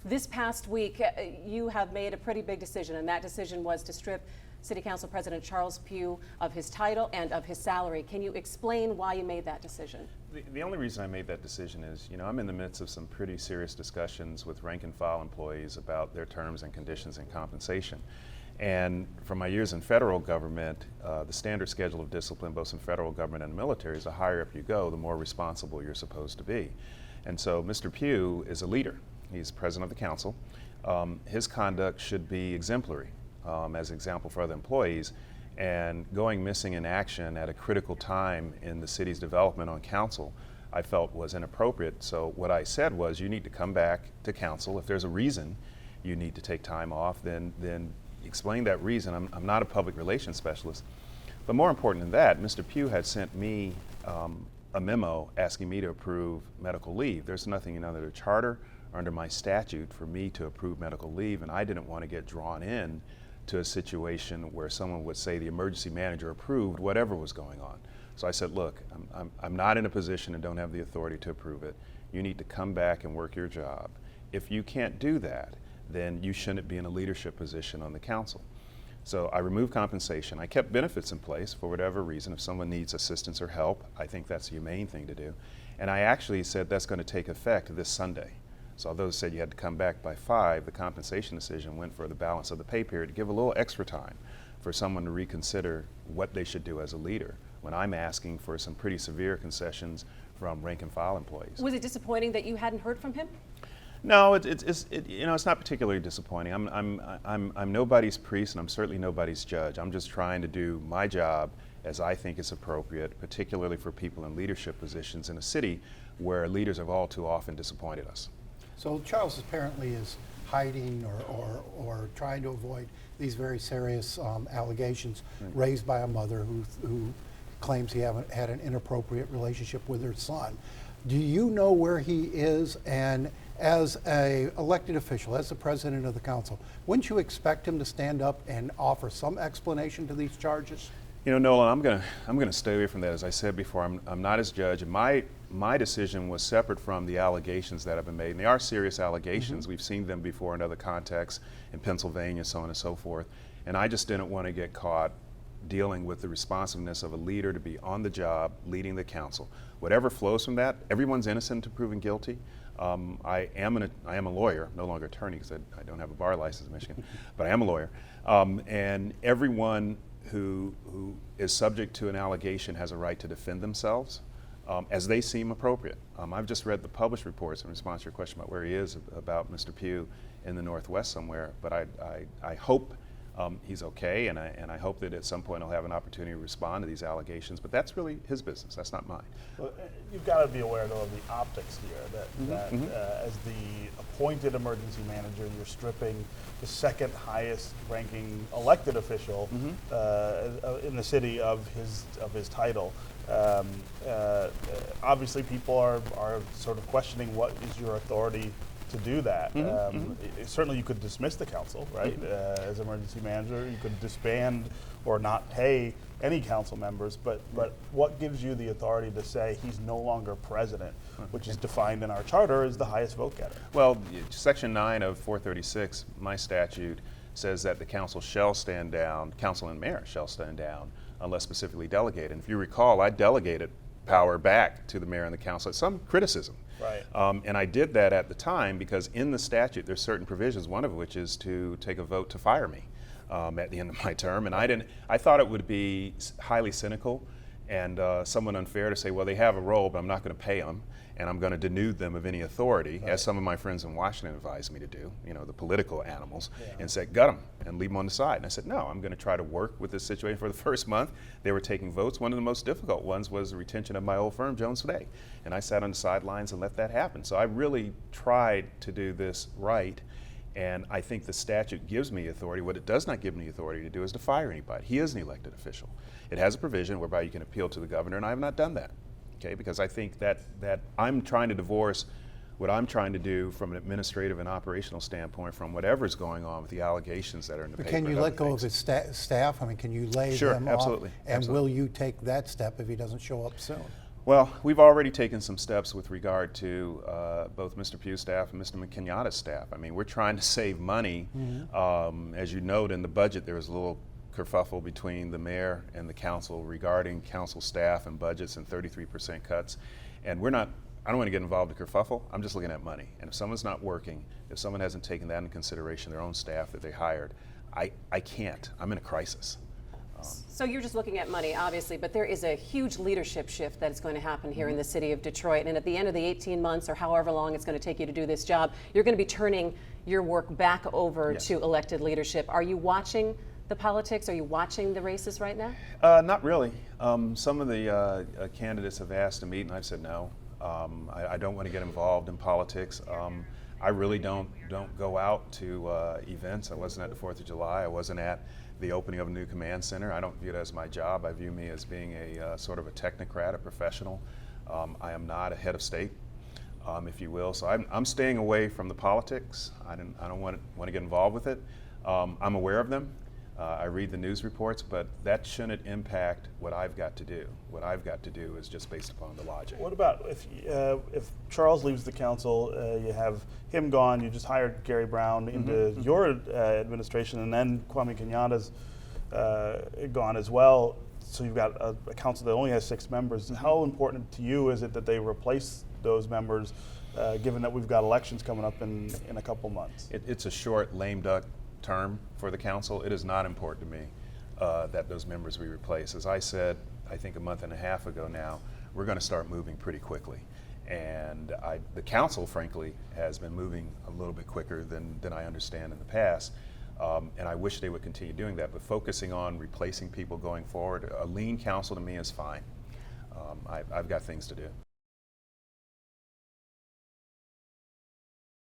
This past week, you have made a pretty big decision, and that decision was to strip City Council President Charles Pugh of his title and of his salary. Can you explain why you made that decision? The only reason I made that decision is, I'm in the midst of some pretty serious discussions with rank and file employees about their terms and conditions and compensation. And from my years in federal government, the standard schedule of discipline, both in federal government and military, is the higher up you go, the more responsible you're supposed to be. And so Mr. Pugh is a leader. He's president of the council. His conduct should be exemplary as an example for other employees. And going missing in action at a critical time in the city's development on council, I felt was inappropriate. So what I said was, you need to come back to council. If there's a reason you need to take time off, then explain that reason. I'm not a public relations specialist. But more important than that, Mr. Pugh had sent me a memo asking me to approve medical leave. There's nothing in either the charter or under my statute for me to approve medical leave, and I didn't want to get drawn in to a situation where someone would say the emergency manager approved whatever was going on. So I said, look, I'm not in a position and don't have the authority to approve it. You need to come back and work your job. If you can't do that, then you shouldn't be in a leadership position on the council. So I removed compensation. I kept benefits in place for whatever reason. If someone needs assistance or help, I think that's the humane thing to do. And I actually said that's going to take effect this Sunday. So although it said you had to come back by 5, the compensation decision went for the balance of the pay period to give a little extra time for someone to reconsider what they should do as a leader when I'm asking for some pretty severe concessions from rank and file employees. Was it disappointing that you hadn't heard from him? No, it's not particularly disappointing. I'm nobody's priest, and I'm certainly nobody's judge. I'm just trying to do my job as I think is appropriate, particularly for people in leadership positions in a city where leaders have all too often disappointed us. So Charles apparently is hiding or trying to avoid these very serious allegations raised by a mother who claims he had an inappropriate relationship with her son. Do you know where he is? And as an elected official, as the president of the council, wouldn't you expect him to stand up and offer some explanation to these charges? Nolan, I'm gonna stay away from that. As I said before, I'm not his judge, and my decision was separate from the allegations that have been made. And they are serious allegations. Mm-hmm. We've seen them before in other contexts, in Pennsylvania, so on and so forth. And I just didn't want to get caught dealing with the responsiveness of a leader to be on the job, leading the council. Whatever flows from that, everyone's innocent to proven guilty. I am a lawyer, no longer attorney because I don't have a bar license in Michigan, but I am a lawyer. And everyone who is subject to an allegation has a right to defend themselves as they seem appropriate. I've just read the published reports in response to your question about where he is about Mr. Pugh in the Northwest somewhere, but I hope he's okay, and I hope that at some point he'll have an opportunity to respond to these allegations, but that's really his business, that's not mine. Well, you've got to be aware, though, of the optics here, that as the appointed emergency manager, you're stripping the second highest ranking elected official in the city of his title. Obviously, people are sort of questioning what is your authority to do that. Certainly you could dismiss the council, right? As emergency manager, you could disband or not pay any council members, but what gives you the authority to say he's no longer president, which is defined in our charter as the highest vote getter? Well, Section 9 of 436, my statute, says that the council shall stand down, council and mayor shall stand down unless specifically delegated. And if you recall, I delegated power back to the mayor and the council at some criticism. Right. And I did that at the time because in the statute there's certain provisions, one of which is to take a vote to fire me at the end of my term. And I thought it would be highly cynical and somewhat unfair to say, well, they have a role, but I'm not going to pay them, and I'm going to denude them of any authority, as some of my friends in Washington advised me to do, the political animals, and said, gut them and leave them on the side. And I said, no, I'm going to try to work with this situation. For the first month, they were taking votes. One of the most difficult ones was the retention of my old firm, Jones Day. And I sat on the sidelines and let that happen. So I really tried to do this right. And I think the statute gives me authority. What it does not give me authority to do is to fire anybody. He is an elected official. It has a provision whereby you can appeal to the governor, and I have not done that, okay? Because I think that I'm trying to divorce what I'm trying to do from an administrative and operational standpoint from whatever's going on with the allegations that are in the paper. Can you let go of his staff? I mean, can you lay Sure, them absolutely, off? And absolutely. Will you take that step if he doesn't show up soon? Well, we've already taken some steps with regard to both Mr. Pugh's staff and Mr. McKignata's staff. I mean, we're trying to save money. As you note in the budget, there was a little kerfuffle between the mayor and the council regarding council staff and budgets and 33% cuts. And I don't want to get involved in kerfuffle. I'm just looking at money. And if someone's not working, if someone hasn't taken that into consideration, their own staff that they hired, I can't. I'm in a crisis. So you're just looking at money, obviously, but there is a huge leadership shift that is going to happen here in the city of Detroit. And at the end of the 18 months or however long it's going to take you to do this job, you're going to be turning your work back over Yes. to elected leadership. Are you watching the politics? Are you watching the races right now? Not really. Some of the candidates have asked to meet, and I've said no. I don't want to get involved in politics. I really don't go out to events. I wasn't at the 4th of July. I wasn't at the opening of a new command center. I don't view it as my job. I view me as being a sort of a technocrat, a professional. I am not a head of state, if you will. So I'm staying away from the politics. I don't want to get involved with it. I'm aware of them. I read the news reports, but that shouldn't impact what I've got to do. What I've got to do is just based upon the logic. What about if Charles leaves the council, you have him gone, you just hired Gary Brown into your administration, and then Kwame Kenyatta's gone as well, so you've got a council that only has 6 members. How important to you is it that they replace those members, given that we've got elections coming up in a couple months? It's a short, lame duck term for the council. It is not important to me that those members be replaced. As I said, I think a month and a half ago now, we're going to start moving pretty quickly. And the council, frankly, has been moving a little bit quicker than I understand in the past. And I wish they would continue doing that. But focusing on replacing people going forward, a lean council to me is fine. I've got things to do.